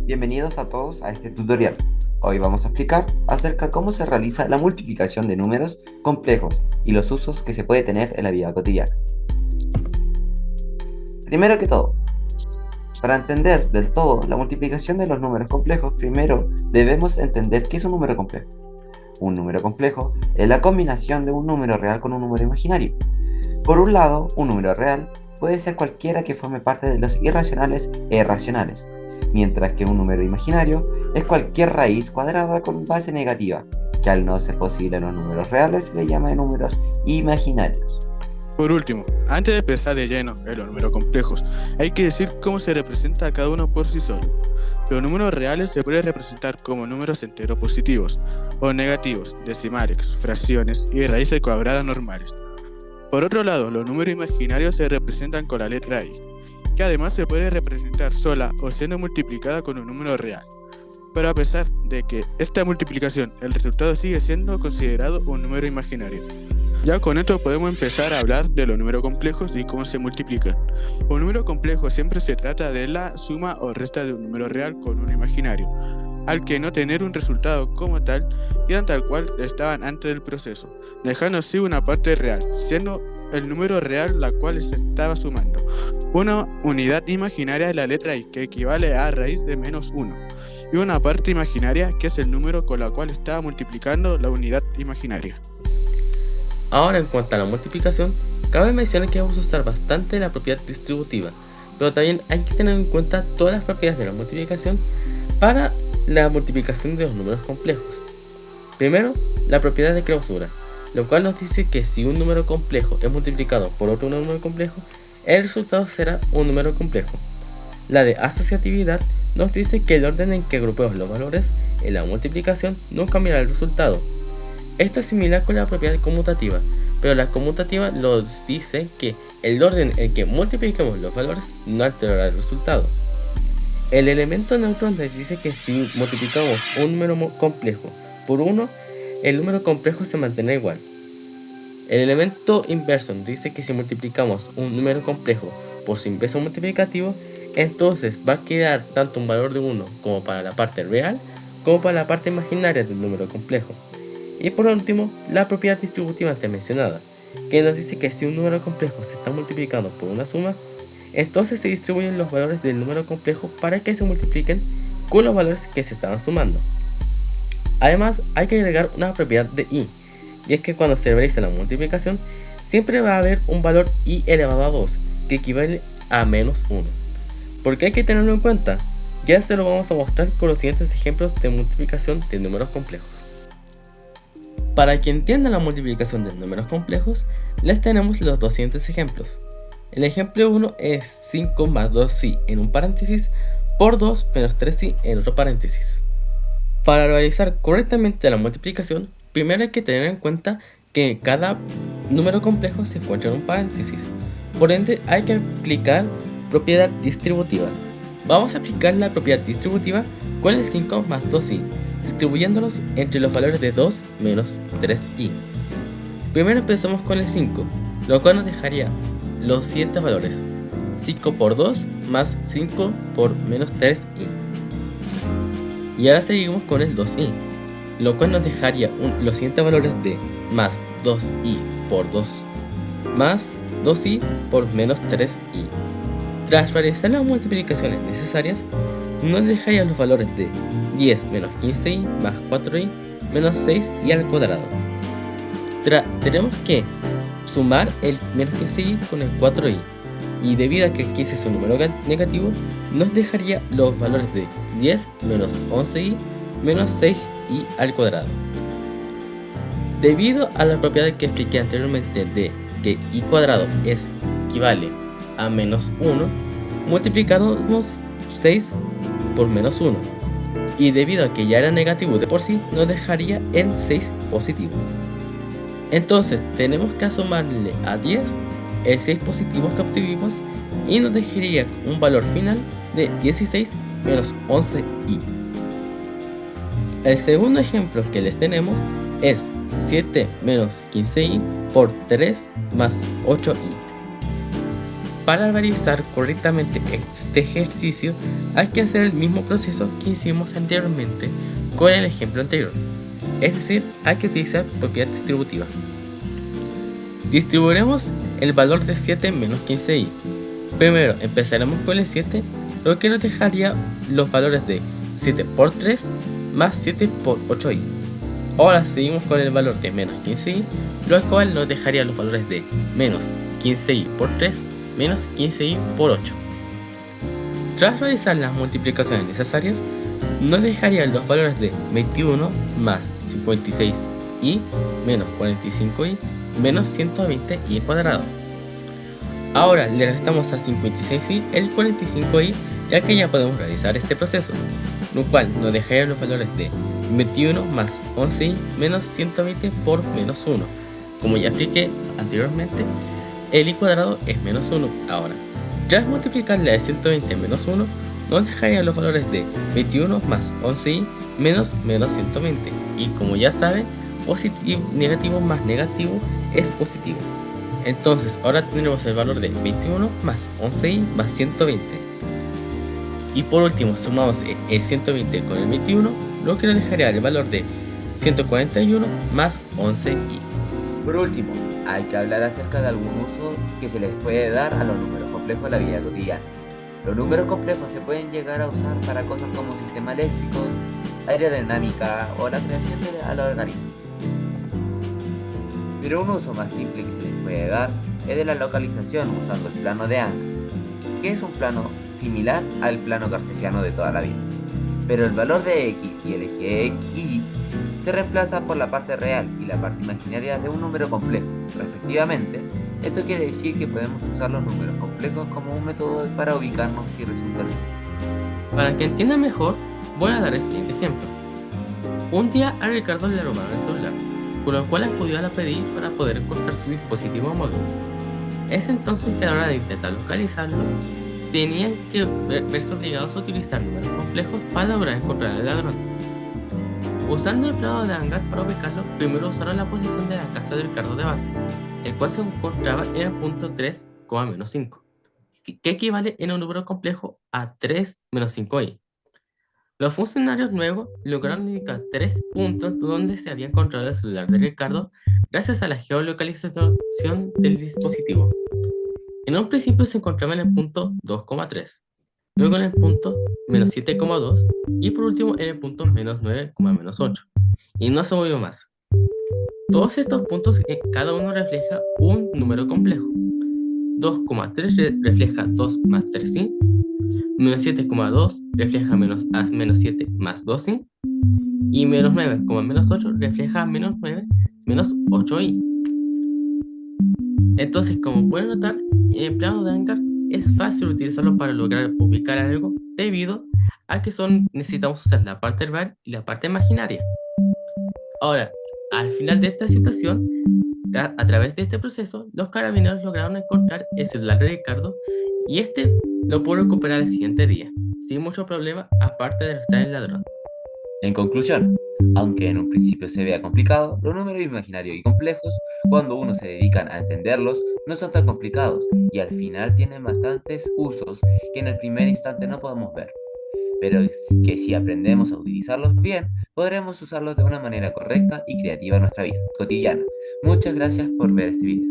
Bienvenidos a todos a este tutorial. Hoy vamos a explicar acerca de cómo se realiza la multiplicación de números complejos y los usos que se puede tener en la vida cotidiana. Primero que todo, para entender del todo la multiplicación de los números complejos, primero debemos entender qué es un número complejo. Un número complejo es la combinación de un número real con un número imaginario. Por un lado, un número real puede ser cualquiera que forme parte de los irracionales e irracionales, mientras que un número imaginario es cualquier raíz cuadrada con base negativa, que al no ser posible en los números reales se le llama de números imaginarios. Por último, antes de empezar de lleno en los números complejos, hay que decir cómo se representa a cada uno por sí solo. Los números reales se pueden representar como números enteros positivos o negativos, decimales, fracciones y raíces cuadradas normales. Por otro lado, los números imaginarios se representan con la letra I, que además se puede representar sola o siendo multiplicada con un número real. Pero a pesar de que esta multiplicación, el resultado sigue siendo considerado un número imaginario. Ya con esto podemos empezar a hablar de los números complejos y cómo se multiplican. Un número complejo siempre se trata de la suma o resta de un número real con uno imaginario, al que no tener un resultado como tal, quedan tal cual estaban antes del proceso, dejando así una parte real, siendo el número real la cual se estaba sumando. Una unidad imaginaria es la letra I, que equivale a raíz de menos 1, y una parte imaginaria que es el número con la cual estaba multiplicando la unidad imaginaria. Ahora, en cuanto a la multiplicación, cabe mencionar que vamos a usar bastante la propiedad distributiva, pero también hay que tener en cuenta todas las propiedades de la multiplicación para la multiplicación de los números complejos. Primero, la propiedad de clausura, lo cual nos dice que si un número complejo es multiplicado por otro número complejo, el resultado será un número complejo. La de asociatividad nos dice que el orden en que agrupemos los valores en la multiplicación no cambiará el resultado. Esto es similar con la propiedad conmutativa, pero la conmutativa nos dice que el orden en que multipliquemos los valores no alterará el resultado. El elemento neutro nos dice que si multiplicamos un número complejo por 1, el número complejo se mantendrá igual. El elemento inverso nos dice que si multiplicamos un número complejo por su inverso multiplicativo, entonces va a quedar tanto un valor de 1 como para la parte real como para la parte imaginaria del número complejo. Y por último, la propiedad distributiva antes mencionada, que nos dice que si un número complejo se está multiplicando por una suma, entonces se distribuyen los valores del número complejo para que se multipliquen con los valores que se estaban sumando. Además, hay que agregar una propiedad de i, y es que cuando se realiza la multiplicación, siempre va a haber un valor i elevado a 2, que equivale a menos 1. ¿Por qué hay que tenerlo en cuenta? Ya se lo vamos a mostrar con los siguientes ejemplos de multiplicación de números complejos. Para que entiendan la multiplicación de números complejos, les tenemos los dos siguientes ejemplos. El ejemplo 1 es 5 más 2i en un paréntesis por 2 menos 3i en otro paréntesis. Para realizar correctamente la multiplicación, primero hay que tener en cuenta que cada número complejo se encuentra en un paréntesis. Por ende, hay que aplicar propiedad distributiva. Vamos a aplicar la propiedad distributiva con el 5 más 2i, distribuyéndolos entre los valores de 2 menos 3i. Primero empezamos con el 5, lo cual nos dejaría los siguientes valores: 5 por 2 más 5 por menos 3i. Y ahora seguimos con el 2i, lo cual nos dejaría los siguientes valores de más 2i por 2 más 2i por menos 3i. Tras realizar las multiplicaciones necesarias, nos dejaría los valores de 10 menos 15i más 4i menos 6i al cuadrado. Tenemos que sumar el menos 15i con el 4i, y debido a que el 15 es un número negativo, nos dejaría los valores de 10 menos 11i menos 6i al cuadrado. Debido a la propiedad que expliqué anteriormente de que i cuadrado equivale a menos 1, multiplicamos 6 por menos 1, y debido a que ya era negativo de por sí, nos dejaría en 6 positivo. Entonces tenemos que sumarle a 10 el 6 positivo que obtuvimos, y nos dejaría un valor final de 16 menos 11i. El segundo ejemplo que les tenemos es 7 menos 15i por 3 más 8i. Para realizar correctamente este ejercicio hay que hacer el mismo proceso que hicimos anteriormente con el ejemplo anterior. Es decir, hay que utilizar propiedad distributiva. Distribuiremos el valor de 7 menos 15i. Primero empezaremos con el 7, lo que nos dejaría los valores de 7 por 3 más 7 por 8i. Ahora seguimos con el valor de menos 15i, lo cual nos dejaría los valores de menos 15i por 3 menos 15i por 8. Tras realizar las multiplicaciones necesarias, nos dejarían los valores de 21 más 56i menos 45i menos 120i cuadrado. Ahora le restamos a 56i el 45i, ya que ya podemos realizar este proceso, lo cual nos dejaría los valores de 21 más 11i menos 120 por menos 1. Como ya expliqué anteriormente, el i cuadrado es menos 1. Ahora, tras multiplicar la de 120 menos 1, nos dejaría los valores de 21 más 11i menos 120. Y como ya saben, negativo más negativo es positivo. Entonces ahora tendremos el valor de 21 más 11i más 120. Y por último sumamos el 120 con el 21, lo que nos dejaría el valor de 141 más 11i. Por último, hay que hablar acerca de algún uso que se les puede dar a los números complejos en la vida cotidiana. Los números complejos se pueden llegar a usar para cosas como sistemas eléctricos, aerodinámica o la creación de logaritmos. Pero un uso más simple que se les puede dar es de la localización usando el plano de Angle, que es un plano similar al plano cartesiano de toda la vida. Pero el valor de x y el eje y se reemplaza por la parte real y la parte imaginaria de un número complejo, respectivamente. Esto quiere decir que podemos usar los números complejos como un método para ubicarnos si resulta necesario. Para que entiendan mejor, voy a dar el siguiente ejemplo. Un día a Ricardo le robaron el celular, con lo cual acudió a la PDI para poder encontrar su dispositivo móvil. Es entonces que a la hora de intentar localizarlo, tenían que verse obligados a utilizar números complejos para lograr encontrar al ladrón. Usando el plano de Angle para ubicarlo, primero usaron la posición de la casa de Ricardo de base, el cual se encontraba en el punto 3, menos 5, que equivale en un número complejo a 3 menos 5i. Los funcionarios luego lograron indicar 3 puntos donde se había encontrado el celular de Ricardo gracias a la geolocalización del dispositivo. En un principio se encontraba en el punto 2,3, luego en el punto menos 7,2 y por último en el punto menos 9, menos 8. Y no se movió más. Todos estos puntos, cada uno refleja un número complejo. 2,3 refleja 2 más 3i, menos 7,2 refleja menos 7 más 2i, y menos 9, menos 8 refleja menos 9 menos 8i. Entonces, como pueden notar, el plano de Angle es fácil utilizarlo para lograr ubicar algo debido a que necesitamos usar la parte real y la parte imaginaria. Ahora, al final de esta situación, a través de este proceso, los carabineros lograron encontrar el celular de Ricardo y este lo pudo recuperar el siguiente día, sin mucho problema, aparte de arrestar al ladrón. En conclusión, aunque en un principio se vea complicado, los números imaginarios y complejos, cuando uno se dedica a entenderlos, no son tan complicados y al final tienen bastantes usos que en el primer instante no podemos ver. Pero que si aprendemos a utilizarlos bien, podremos usarlos de una manera correcta y creativa en nuestra vida cotidiana. Muchas gracias por ver este video.